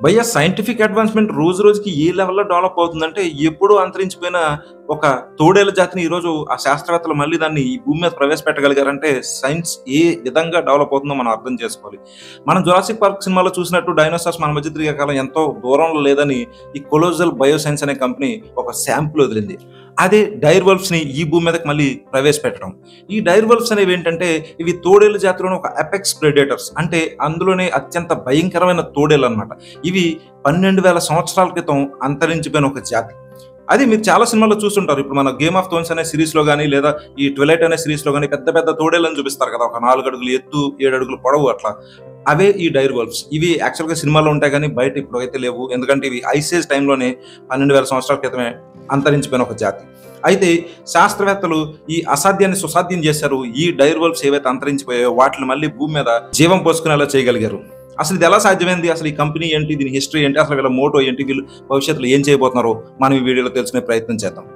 భయ్యా scientific advancement రోజు రోజుకి ఏ లెవెల్‌లో డెవలప్ అవుతుందంటే, ఎప్పుడూ అంతరించిపోయిన ఒక తోడేలు జాతిని ఈరోజు ఆ శాస్త్రవేత్తలు మళ్ళీ దాన్ని ఈ భూమి మీద ప్రవేశపెట్టగలిగారంటే, సైన్స్ ఏ విధంగా డెవలప్ అవుతుందో మనం అర్థం చేసుకోవాలి. మనం 'జురాసిక్ పార్క్' సినిమాలో చూసినట్టు డైనోసార్స్ మన మధ్య తిరిగే కాలం ఎంతో దూరంలో లేదని ఈ కొలోజల్ బయోసైన్స్ అనే కంపెనీ ఒక శాంపుల్ వదిలింది. అదే డైర్ వల్ఫ్స్‌ని ఈ భూమి మీదకి మళ్ళీ ప్రవేశపెట్టడం. ఈ డైర్ వల్ఫ్స్ అనేవేంటంటే, ఇవి తోడేలు జాతిలోని ఒక అపెక్స్ ప్రెడేటర్స్. అంటే అందులోనే అత్యంత భయంకరమైన తోడేలన్నమాట. ఇవి 12,000 సంవత్సరాల క్రితం అంతరించిపోయిన ఒక జాతి. అది మీరు చాలా సినిమాల్లో చూస్తుంటారు. ఇప్పుడు మన 'గేమ్ ఆఫ్ థ్రోన్స్' అనే సీరీస్‌లో గాని, లేదా ఈ 'ట్విలైట్' అనే సీరీస్‌లో గాని పెద్ద పెద్ద తోడేళ్ళని చూపిస్తారు కదా! ఒక 4 అడుగులు ఎత్తు, 7 అడుగులు పొడవు అట్లా. అవే ఈ డైర్ వల్ఫ్స్. ఇవి యాక్చువల్‌గా సినిమాలో ఉంటాయి గానీ, బయట ఇప్పుడైతే లేవు. ఎందుకంటే ఇవి ఐస్ ఏజ్ టైంలోనే 12,000 సంవత్సరాల క్రితమే అంతరించిపోయిన ఒక జాతి. అయితే శాస్త్రవేత్తలు ఈ అసాధ్యాన్ని సుసాధ్యం చేశారు. ఈ డైర్ వల్ఫ్స్ ఏవైతే అంతరించిపోయాయో వాటిని మళ్ళీ భూమి మీద జీవం పోసుకునేలా చేయగలిగారు. అసలు ఇది ఎలా సాధ్యమైంది? అసలు ఈ కంపెనీ ఏంటి? దీని హిస్టరీ ఏంటి? అసలు వీళ్ళ మోటో ఏంటి? వీళ్ళు భవిష్యత్తులో ఏం చేయబోతున్నారో మనం ఈ వీడియోలో తెలుసుకునే ప్రయత్నం చేద్దాం.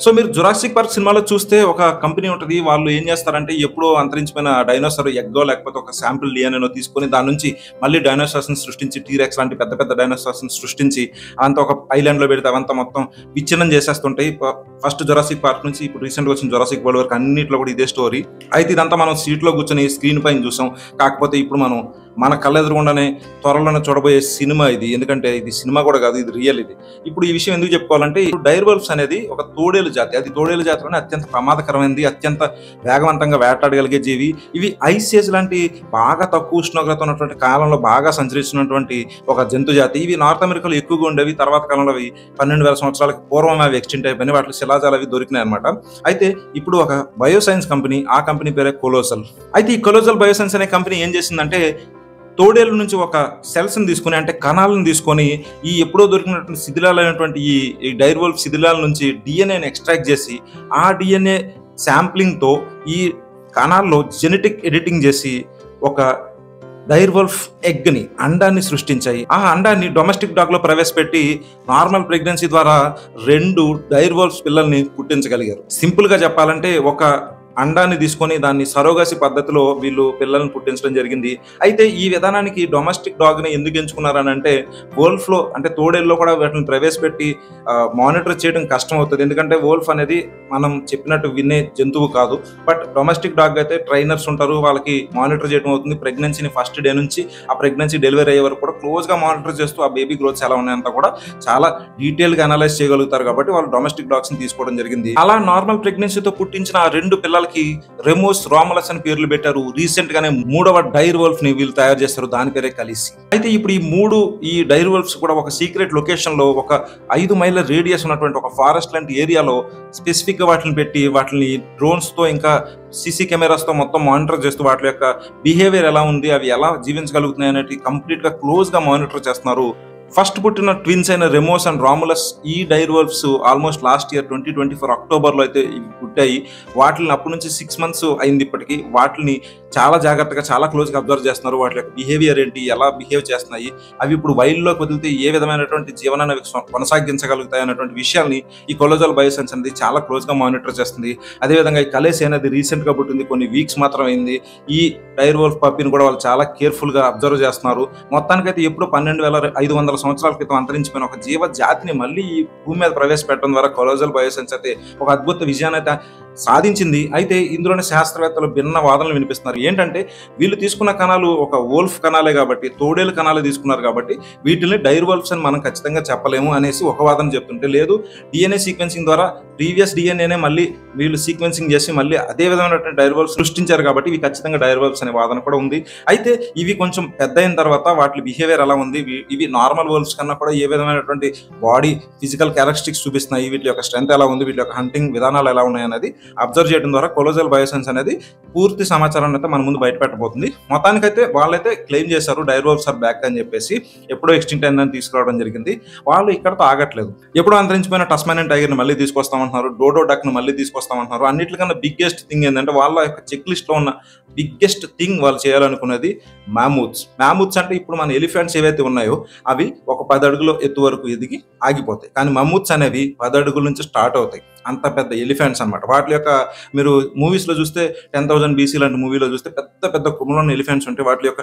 సో మీరు 'జురాసిక్ పార్క్' సినిమాలో చూస్తే ఒక కంపెనీ ఉంటది. వాళ్ళు ఏం చేస్తారంటే, ఎప్పుడో అంతరించిపోయిన డైనోసార్ ఎగ్గో లేకపోతే ఒక శాంపుల్ డిఎన్ఏనో తీసుకొని దాని నుంచి మళ్ళీ డైనోసార్స్‌ని సృష్టించి, టీరెక్స్ లాంటి పెద్ద పెద్ద డైనోసార్స్‌ని సృష్టించి అవంతా ఒక ఐలాండ్‌లో పెడితే అవంతా మొత్తం విచ్ఛిన్నం చేసేస్తుంటాయి. ఫస్ట్ 'జురాసిక్ పార్క్' నుంచి ఇప్పుడు రీసెంట్‌గా వచ్చిన 'జురాసిక్ వరల్డ్' వరకు అన్నిట్లో కూడా ఇదే స్టోరీ. అయితే ఇదంతా మనం సీట్‌లో కూర్చొని స్క్రీన్ పైన చూసాం. కాకపోతే ఇప్పుడు మనం మన కళ్ళెదురుగుండానే త్వరలోనే చూడబోయే సినిమా ఇది. ఎందుకంటే ఇది సినిమా కూడా కాదు, ఇది రియల్ ఇది. ఇప్పుడు ఈ విషయం ఎందుకు చెప్పుకోవాలంటే, డైర్ వల్ఫ్స్ అనేది ఒక తోడేలు జాతి. అది తోడేలు జాతిలోనే అత్యంత ప్రమాదకరమైనది, అత్యంత వేగవంతంగా వేటాడగలిగే జీవి. ఇవి ఐస్ ఏజ్ లాంటి బాగా తక్కువ ఉష్ణోగ్రత ఉన్నటువంటి కాలంలో బాగా సంచరిస్తున్నటువంటి ఒక జంతు జాతి. ఇవి నార్త్ అమెరికాలో ఎక్కువగా ఉండేవి. తర్వాత కాలంలో అవి 12,000 సంవత్సరాలకు పూర్వం అవి ఎక్స్టింక్ట్ అయిపోయినాయి. వాటికి శిలాజాలు అవి దొరికినాయి అనమాట. అయితే ఇప్పుడు ఒక బయోసైన్స్ కంపెనీ, ఆ కంపెనీ పేరే కొలోజల్. అయితే ఈ కొలోజల్ బయోసైన్స్ అనే కంపెనీ ఏం చేసిందంటే, తోడేళ్ళ నుంచి ఒక సెల్స్‌ని తీసుకొని, అంటే కణాలను తీసుకొని, ఈ ఎప్పుడో దొరికినటువంటి శిథిలాలైనటువంటి ఈ డైర్ వల్ఫ్ శిథిలాల నుంచి డిఎన్ఏని ఎక్స్ట్రాక్ట్ చేసి, ఆ డిఎన్ఏ శాంప్లింగ్‌తో ఈ కణాల్లో జెనెటిక్ ఎడిటింగ్ చేసి ఒక డైర్ వల్ఫ్ ఎగ్‌ని, అండాన్ని సృష్టించాయి. ఆ అండాన్ని డొమెస్టిక్ డాగ్‌లో ప్రవేశపెట్టి నార్మల్ ప్రెగ్నెన్సీ ద్వారా 2 డైర్ వల్ఫ్స్ పిల్లల్ని పుట్టించగలిగారు. సింపుల్‌గా చెప్పాలంటే, ఒక అండాన్ని తీసుకొని దాన్ని సరోగసి పద్ధతిలో వీళ్ళు పిల్లల్ని పుట్టించడం జరిగింది. అయితే ఈ విధానానికి డొమెస్టిక్ డాగ్‌ని ఎందుకు ఎంచుకున్నారనంటే, వోల్ఫ్‌లో అంటే తోడేల్లో కూడా వాటిని ప్రవేశపెట్టి మానిటర్ చేయడం కష్టం అవుతది. ఎందుకంటే వోల్ఫ్ అనేది మనం చెప్పినట్టు వినే జంతువు కాదు. బట్ డొమెస్టిక్ డాగ్ అయితే ట్రైనర్స్ ఉంటారు. వాళ్ళకి మానిటర్ చేయడం అవుతుంది. ప్రెగ్నెన్సీని ఫస్ట్ డే నుంచి ఆ ప్రెగ్నెన్సీ డెలివరీ అయ్యే వరకు కూడా క్లోజ్‌గా మానిటర్ చేస్తూ ఆ బేబీ గ్రోత్స్ ఎలా ఉన్నాయంతా కూడా చాలా డీటెయిల్‌గా అనలైజ్ చేయగలుగుతారు. కాబట్టి వాళ్ళు డొమెస్టిక్ డాగ్స్‌ని తీసుకోవడం జరిగింది. అలా నార్మల్ ప్రెగ్నెన్సీతో పుట్టించిన ఆ 2 పిల్లలకి రెమోస్, రాములస్ అని పేర్లు పెట్టారు. రీసెంట్ గానే 3వ డైర్ వల్ఫ్ ని వీళ్ళు తయారు చేస్తారు. దాని పేరే కలిసి. అయితే ఇప్పుడు ఈ డైర్ వల్ఫ్స్ కూడా ఒక సీక్రెట్ లొకేషన్ లో, ఒక 5 మైళ్ళ రేడియస్ ఉన్నటువంటి ఒక ఫారెస్ట్ లాంటి ఏరియాలో స్పెసిఫిక్ గా వాటిని పెట్టి, వాటిని డ్రోన్స్ తో ఇంకా సీసీ కెమెరాస్ తో మొత్తం మానిటర్ చేస్తూ వాటి యొక్క బిహేవియర్ ఎలా ఉంది, అవి ఎలా జీవించగలుగుతున్నాయి అనేది కంప్లీట్ గా క్లోజ్ గా మానిటర్ చేస్తున్నారు. ఫస్ట్ పుట్టిన ట్విన్స్ అయిన రెమోస్ అండ్ రాములస్, ఈ డైర్ వల్ఫ్స్ ఆల్మోస్ట్ లాస్ట్ ఇయర్ 2024 అక్టోబర్లో అయితే ఇవి పుట్టాయి. వాటిని అప్పటి నుంచి 6 months అయింది ఇప్పటికి. వాటిని చాలా జాగ్రత్తగా, చాలా క్లోజ్గా అబ్జర్వ్ చేస్తున్నారు. వాటి యొక్క బిహేవియర్ ఏంటి, ఎలా బిహేవ్ చేస్తున్నాయి, అవి ఇప్పుడు వైల్డ్లోకి వదిలితే ఏ విధమైనటువంటి జీవనాన్ని కొనసాగించగలుగుతాయి అన్నటువంటి విషయాల్ని ఈ కొలోజల్ బయోసైన్స్ అనేది చాలా క్లోజ్గా మానిటర్ చేస్తుంది. అదేవిధంగా ఈ కలేసి అనేది రీసెంట్గా పుట్టింది, కొన్ని వీక్స్ మాత్రం అయింది. ఈ డైర్ వల్ఫ్ పప్పీని కూడా వాళ్ళు చాలా కేర్ఫుల్గా అబ్జర్వ్ చేస్తున్నారు. మొత్తానికైతే ఎప్పుడు 12,500 సంవత్సరాల క్రితం అంతరించిపోయిన ఒక జీవ జాతిని మళ్ళీ ఈ భూమి మీద ప్రవేశపెట్టడం ద్వారా కొలోజల్ బయోసైన్స్ అయితే ఒక అద్భుత విజయాన్ని అయితే సాధించింది. అయితే ఇందులోనే శాస్త్రవేత్తలు భిన్న వాదనలు వినిపిస్తున్నారు. ఏంటంటే, వీళ్ళు తీసుకున్న కణాలు ఒక వోల్ఫ్ కణాలే కాబట్టి, తోడేలు కణాలే తీసుకున్నారు కాబట్టి వీటిని డైర్ వల్ఫ్స్ అని మనం ఖచ్చితంగా చెప్పలేము అనేసి ఒక వాదన చెప్తుంటే, లేదు డిఎన్ఏ సీక్వెన్సింగ్ ద్వారా ప్రీవియస్ డిఎన్ఏనే మళ్ళీ వీళ్ళు సీక్వెన్సింగ్ చేసి మళ్ళీ అదే విధమైనటువంటి డైర్ వల్ఫ్స్ సృష్టించారు కాబట్టి ఇవి ఖచ్చితంగా డైర్ వల్ఫ్స్ అనే వాదన కూడా ఉంది. అయితే ఇవి కొంచెం పెద్ద అయిన తర్వాత వాటి బిహేవియర్ ఎలా ఉంది, ఇవి నార్మల్ వల్ఫ్స్ కన్నా కూడా ఏ విధమైనటువంటి బాడీ ఫిజికల్ క్యారెక్టరిస్టిక్స్ చూపిస్తున్నాయి, వీటి యొక్క స్ట్రెంత్ ఎలా ఉంది, వీటి యొక్క హంటింగ్ విధానాలు ఎలా ఉన్నాయి అనేది అబ్జర్వ్ చేయడం ద్వారా కొలోజల్ బయోసైన్స్ అనేది పూర్తి సమాచారాన్ని అయితే మన ముందు బయట పెట్టబోతుంది. మొత్తానికైతే వాళ్ళైతే క్లెయిమ్ చేశారు డైర్ వల్ఫ్స్ ఆర్ బ్యాక్ అని చెప్పేసి. ఎప్పుడో ఎక్స్టింక్ట్ అయిందని తీసుకురావడం జరిగింది. వాళ్ళు ఇక్కడతో ఆగట్లేదు. ఎప్పుడో అంతరించిపోయిన టస్మానియన్ టైగర్ని మళ్ళీ తీసుకొస్తామంటున్నారు, డోడో డక్ని మళ్ళీ తీసుకొస్తామంటున్నారు. అన్నిటికన్నా బిగ్గెస్ట్ థింగ్ ఏంటంటే, వాళ్ళ యొక్క చెక్ లిస్ట్ లో ఉన్న బిగ్గెస్ట్ థింగ్ వాళ్ళు చేయాలనుకున్నది మ్యామూత్స్. మ్యామూత్స్ అంటే ఇప్పుడు మన ఎలిఫెంట్స్ ఏవైతే ఉన్నాయో అవి ఒక 10 అడుగుల ఎత్తు వరకు ఎదిగి ఆగిపోతాయి. కానీ మమ్మూత్స్ అనేవి 10 అడుగుల నుంచి స్టార్ట్ అవుతాయి. అంత పెద్ద ఎలిఫెంట్స్ అనమాట. వాటి యొక్క మీరు మూవీస్ లో చూస్తే 10,000 BC లాంటి మూవీలో చూస్తే పెద్ద పెద్ద కొమ్ములు ఉన్న ఎలిఫెంట్స్ ఉంటాయి. వాటి యొక్క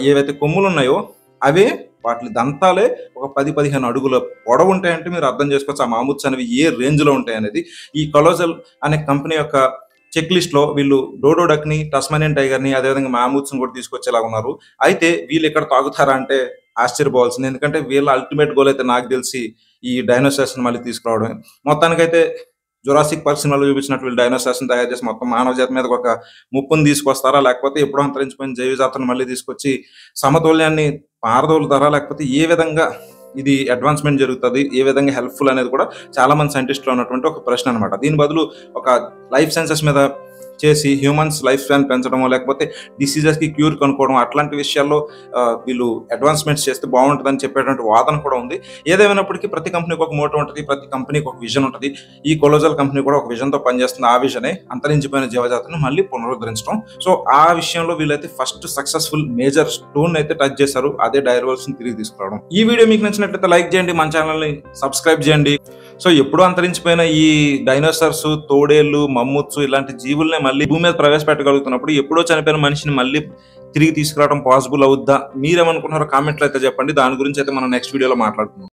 ఏవైతే కొమ్ములు ఉన్నాయో అవే వాటి దంతాలే ఒక 10-15 అడుగుల పొడవు ఉంటాయంటే మీరు అర్థం చేసుకోవచ్చు ఆ మామూత్స్ అనేవి ఏ రేంజ్లో ఉంటాయి అనేది. ఈ కొలోజల్ అనే కంపెనీ యొక్క చెక్ లిస్ట్ లో వీళ్ళు డోడో డక్ ని, టస్మానియన్ టైగర్ ని, అదేవిధంగా మామూత్స్ ని కూడా తీసుకొచ్చేలా ఉన్నారు. అయితే వీళ్ళు ఇక్కడ తాగుతారా అంటే ఆశ్చర్యపోవాల్సింది. ఎందుకంటే వీళ్ళ అల్టిమేట్ గోల్ అయితే నాకు తెలిసి ఈ డైనోసార్స్ మళ్ళీ తీసుకురావడమే. మొత్తానికైతే జురాసిక్ పార్క్ సినిమాలో చూపించినట్టు వీళ్ళు డైనోసార్స్ తయారు చేసి మొత్తం మానవ జాతి మీద ఒక ముప్పును తీసుకొస్తారా, లేకపోతే ఎప్పుడో అంతరించిపోయిన జైవజాతను మళ్ళీ తీసుకొచ్చి సమతౌల్యాన్ని పారదోలుతారా, లేకపోతే ఏ విధంగా ఇది అడ్వాన్స్మెంట్ జరుగుతుంది, ఏ విధంగా హెల్ప్ఫుల్ అనేది కూడా చాలా మంది సైంటిస్టులు ఉన్నటువంటి ఒక ప్రశ్న అనమాట. దీని బదులు ఒక లైఫ్ సైన్సెస్ మీద చేసి హ్యూమన్స్ లైఫ్ స్పాన్ పెంచడమో, లేకపోతే డిసీజెస్కి క్యూర్ కనుక్కోవడం అట్లాంటి విషయాల్లో వీళ్ళు అడ్వాన్స్మెంట్స్ చేస్తే బాగుంటుందని చెప్పేటువంటి వాదన కూడా ఉంది. ఏదేమైనప్పటికీ ప్రతి కంపెనీకి ఒక మోటో ఉంటుంది, ప్రతి కంపెనీకి ఒక విజన్ ఉంటుంది. ఈ కొలోజల్ కంపెనీ కూడా ఒక విజన్తో పనిచేస్తుంది. ఆ విజనే అంతరించిపోయిన జీవజాతిని మళ్ళీ పునరుద్ధరించడం. సో ఆ విషయంలో వీళ్ళైతే ఫస్ట్ సక్సెస్ఫుల్ మేజర్ స్టోన్ అయితే టచ్ చేశారు, అదే డైర్వల్స్ ని తిరిగి తీసుకురావడం. ఈ వీడియో మీకు నచ్చినట్లయితే లైక్ చేయండి, మన ఛానల్ని సబ్స్క్రైబ్ చేయండి. సో ఎప్పుడూ అంతరించిపోయిన ఈ డైనోసార్స్, తోడేళ్లు, మమ్ముత్స్ ఇలాంటి జీవుల్ని మళ్ళీ భూమి మీద ప్రవేశపెట్టగలుగుతున్నప్పుడు ఎప్పుడో చనిపోయిన మనిషిని మళ్ళీ తిరిగి తీసుకురావడం పాసిబుల్ అవుద్దా? మీరేమనుకుంటున్నారో కామెంట్లో అయితే చెప్పండి. దాని గురించి అయితే మనం నెక్స్ట్ వీడియోలో మాట్లాడుకుందాం.